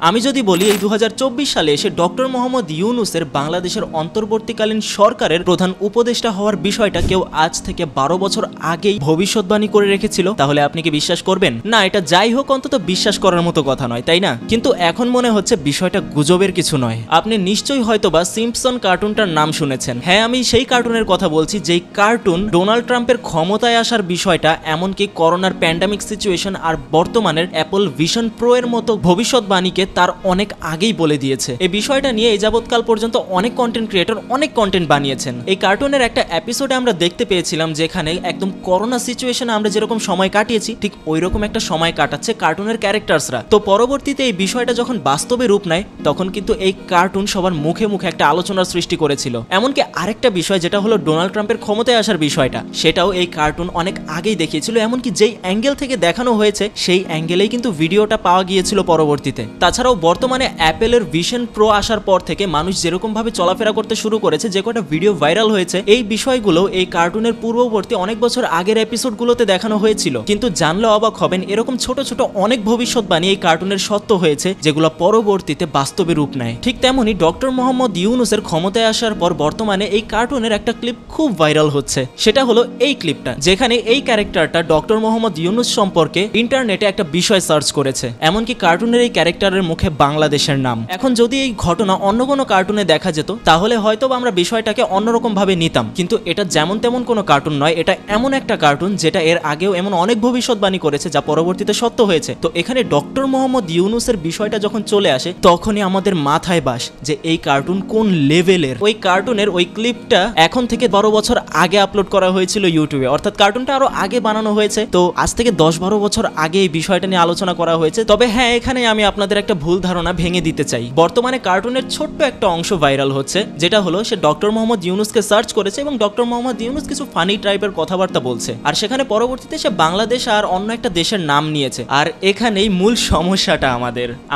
আমি যদি বলি এই 2024 সালে এসে ডক্টর মোহাম্মদ ইউনূসের বাংলাদেশের অন্তর্বর্তীকালীন সরকারের প্রধান উপদেষ্টা হওয়ার বিষয়টা কেউ আজ থেকে 12 বছর আগেই ভবিষ্যৎবাণী করে রেখেছিল, তাহলে আপনি কি বিশ্বাস করবেন? না, এটা যাই হোক অন্তত বিশ্বাস করার মতো কথা নয়, তাই না? কিন্তু এখন মনে হচ্ছে বিষয়টা গুজবের কিছু নয়। আপনি নিশ্চয়ই হয়তোবা সিম্পসন কার্টুনটার নাম শুনেছেন। হ্যাঁ, আমি সেই কার্টুনের কথা বলছি যেই কার্টুন ডোনাল্ড ট্রাম্পের ক্ষমতায় আসার বিষয়টা, এমনকি করোনার প্যান্ডামিক সিচুয়েশন আর বর্তমানের অ্যাপল ভিশন প্রো এর মতো ভবিষ্যৎবাণীকে তার অনেক আগেই বলে দিয়েছে। এই বিষয়টা নিয়ে এই যাবৎকাল পর্যন্ত অনেক কন্টেন্ট ক্রিয়েটর অনেক কন্টেন্ট বানিয়েছেন। এই কার্টুনের একটা এপিসোডে আমরা দেখতে পেয়েছিলাম যেখানে একদম করোনা সিচুয়েশনে আমরা যেরকম সময় কাটিয়েছি ঠিক ওই রকম একটা সময় কাটাচ্ছে কার্টুনের ক্যারেক্টার্সরা। তো পরবর্তীতে এই বিষয়টা যখন বাস্তবে রূপ নেয় তখন কিন্তু এই কার্টুন সবার মুখে মুখে একটা আলোচনার সৃষ্টি করেছিল। এমনকি আরেকটা বিষয় যেটা হলো ডোনাল্ড ট্রাম্পের ক্ষমতায় আসার বিষয়টা, সেটাও এই কার্টুন অনেক আগেই দেখিয়েছিল। এমনকি যেই অ্যাঙ্গেল থেকে দেখানো হয়েছে সেই অ্যাঙ্গেলেই কিন্তু ভিডিওটা পাওয়া গিয়েছিল পরবর্তীতে। তাছাড়াও বর্তমানে অ্যাপেলের ভিশন প্রো আসার পর থেকে মানুষ যেরকম ভাবে চলাফেরা করতে শুরু করেছে, যে কটা ভিডিও ভাইরাল হয়েছে, এই বিষয়গুলো এই কার্টুনের পূর্ববর্তী অনেক বছর আগের এপিসোডগুলোতে দেখানো হয়েছিল। কিন্তু জানলে অবাক হবেন, এরকম ছোট ছোট অনেক ভবিষ্যৎবাণী এই কার্টুনের সত্য হয়েছে যেগুলো পরবর্তীতে বাস্তবে রূপ নেয়। ঠিক তেমনই ডক্টর মোহাম্মদ ইউনূসের ক্ষমতায় আসার পর বর্তমানে এই কার্টুনের একটা ক্লিপ খুব ভাইরাল হচ্ছে। সেটা হলো এই ক্লিপটা, যেখানে এই ক্যারেক্টারটা ডক্টর মোহাম্মদ ইউনূস সম্পর্কে ইন্টারনেটে একটা বিষয় সার্চ করেছে। এমনকি কার্টুনের এই ক্যারেক্টারের মুখে বাংলাদেশের নাম। এখন যদি এই ঘটনা অন্য কোনো কার্টুনে দেখা যেত তাহলে হয়তো আমরা বিষয়টাকে অন্যরকম ভাবে নিতাম, কিন্তু এটা যেমন তেমন কোনো কার্টুন নয়। এটা এমন একটা কার্টুন যেটা এর আগেও এমন অনেক ভবিষ্যৎবাণী করেছে যা পরবর্তীতে সত্য হয়েছে। তো এখানে ডক্টর মোহাম্মদ ইউনূসের বিষয়টা যখন চলে আসে তখনই আমাদের মাথায় বাস যে এই কার্টুন কোন লেভেলের। ওই কার্টুনের ওই ক্লিপটা এখন থেকে 12 বছর আগে আপলোড করা হয়েছিল ইউটিউবে, অর্থাৎ কার্টুনটা আরো আগে বানানো হয়েছে। তো আজ থেকে 10-12 বছর আগে এই বিষয়টা নিয়ে আলোচনা করা হয়েছে। তবে হ্যাঁ, এখানে আমি আপনাদের একটা ভুল ধারণা ভেঙে দিতে চাই। বর্তমানে কার্টুনের ছোট্ট একটা অংশ ভাইরাল হচ্ছে, যেটা হলো সে ডক্টর মোহাম্মদ ইউনূসকে সার্চ করেছে এবং ডক্টর মোহাম্মদ ইউনূস কিছু ফানি টাইপের কথাবার্তা বলছে, আর সেখানে পরবর্তীতে সে বাংলাদেশ আর অন্য একটা দেশের নাম নিয়েছে। আর এখানেই মূল সমস্যাটা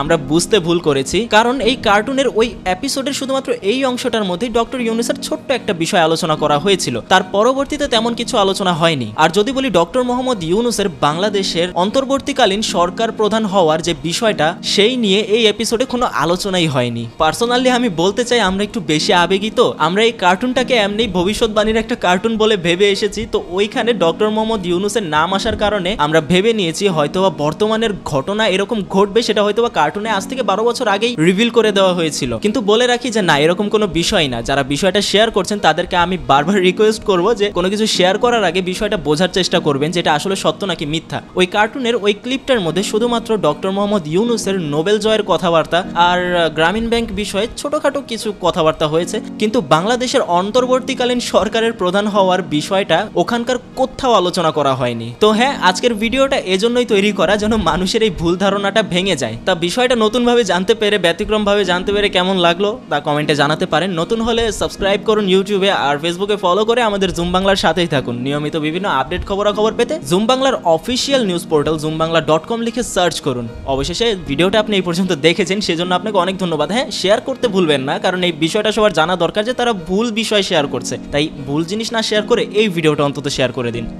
আমরা বুঝতে ভুল করেছি, কারণ এই কার্টুনের ওই এপিসোডের শুধুমাত্র এই অংশটার মধ্যেই ডক্টর ইউনূসের ছোট্ট একটা বিষয় আলোচনা করা হয়েছিল। তার পরবর্তীতে তেমন কিছু আলোচনা হয়নি। আর যদি বলি ডক্টর মোহাম্মদ ইউনূসের বাংলাদেশের অন্তর্বর্তীকালীন সরকার প্রধান হওয়ার যে বিষয়টা, সেই নিয়ে এই এপিসোডে কোনো আলোচনাই হয়নি। পার্সোনালি আমি বলতে চাই আমরা একটু বেশি আবেগিত। আমরা এই কার্টুনটাকে এমনি ভবিষ্যৎবাণীর একটা কার্টুন বলে ভেবে এসেছি। তো ওইখানে ডক্টর মোহাম্মদ ইউনূসের নাম আসার কারণে আমরা ভেবে নিয়েছি হয়তোবা বর্তমানের ঘটনা এরকম ঘটবে, সেটা হয়তোবা কার্টুনে আজ থেকে 12 বছর আগেই রিভিল করে দেওয়া হয়েছিল। কিন্তু বলে রাখি যে না, এরকম কোনো বিষয় না। যারা বিষয়টা শেয়ার করছেন তাদেরকে আমি বারবার রিকোয়েস্ট করবো যে কোনো কিছু শেয়ার করার আগে বিষয়টা বোঝার চেষ্টা করবেন যেটা আসলে সত্য নাকি মিথ্যা। ওই কার্টুনের ওই ক্লিপটার মধ্যে শুধুমাত্র ডক্টর মোহাম্মদ ইউনূসের নোবেল জয়ের কথাবার্তা আর গ্রামীণ ব্যাংক বিষয়ে ছোটখাটো কিছু কথাবার্তা হয়েছে, কিন্তু বাংলাদেশের অন্তর্বর্তীকালীন সরকারের প্রধান হওয়ার বিষয়টা ওখানকার কোথাও আলোচনা করা হয়নি। তো হ্যাঁ, আজকের ভিডিওটা এজন্যই তৈরি করা যেন মানুষের এই ভুল ধারণাটা ভেঙে যায়। তা বিষয়টা নতুনভাবে জানতে পেরে, ব্যতিক্রমভাবে জানতে পেরে কেমন লাগলো তা কমেন্টে জানাতে পারেন। নতুন হলে সাবস্ক্রাইব করুন ইউটিউবে, আর ফেসবুকে ফলো করে আমাদের জুম বাংলার সাথেই থাকুন। নিয়মিত বিভিন্ন আপডেট খবরাখবর পেতে জুম বাংলার অফিসিয়াল নিউজ পোর্টাল zoomBangla.com লিখে সার্চ করুন। অবশেষে ভিডিওটা আপনি এই পর্যন্ত দেখেছেন, সেজন্য আপনাকে অনেক ধন্যবাদ। হ্যাঁ, শেয়ার করতে ভুলবেন না, কারণ এই বিষয়টা সবার জানা দরকার যে তারা ভুল বিষয় শেয়ার করছে। তাই ভুল জিনিস না শেয়ার করে এই ভিডিওটা অন্তত শেয়ার করে দিন।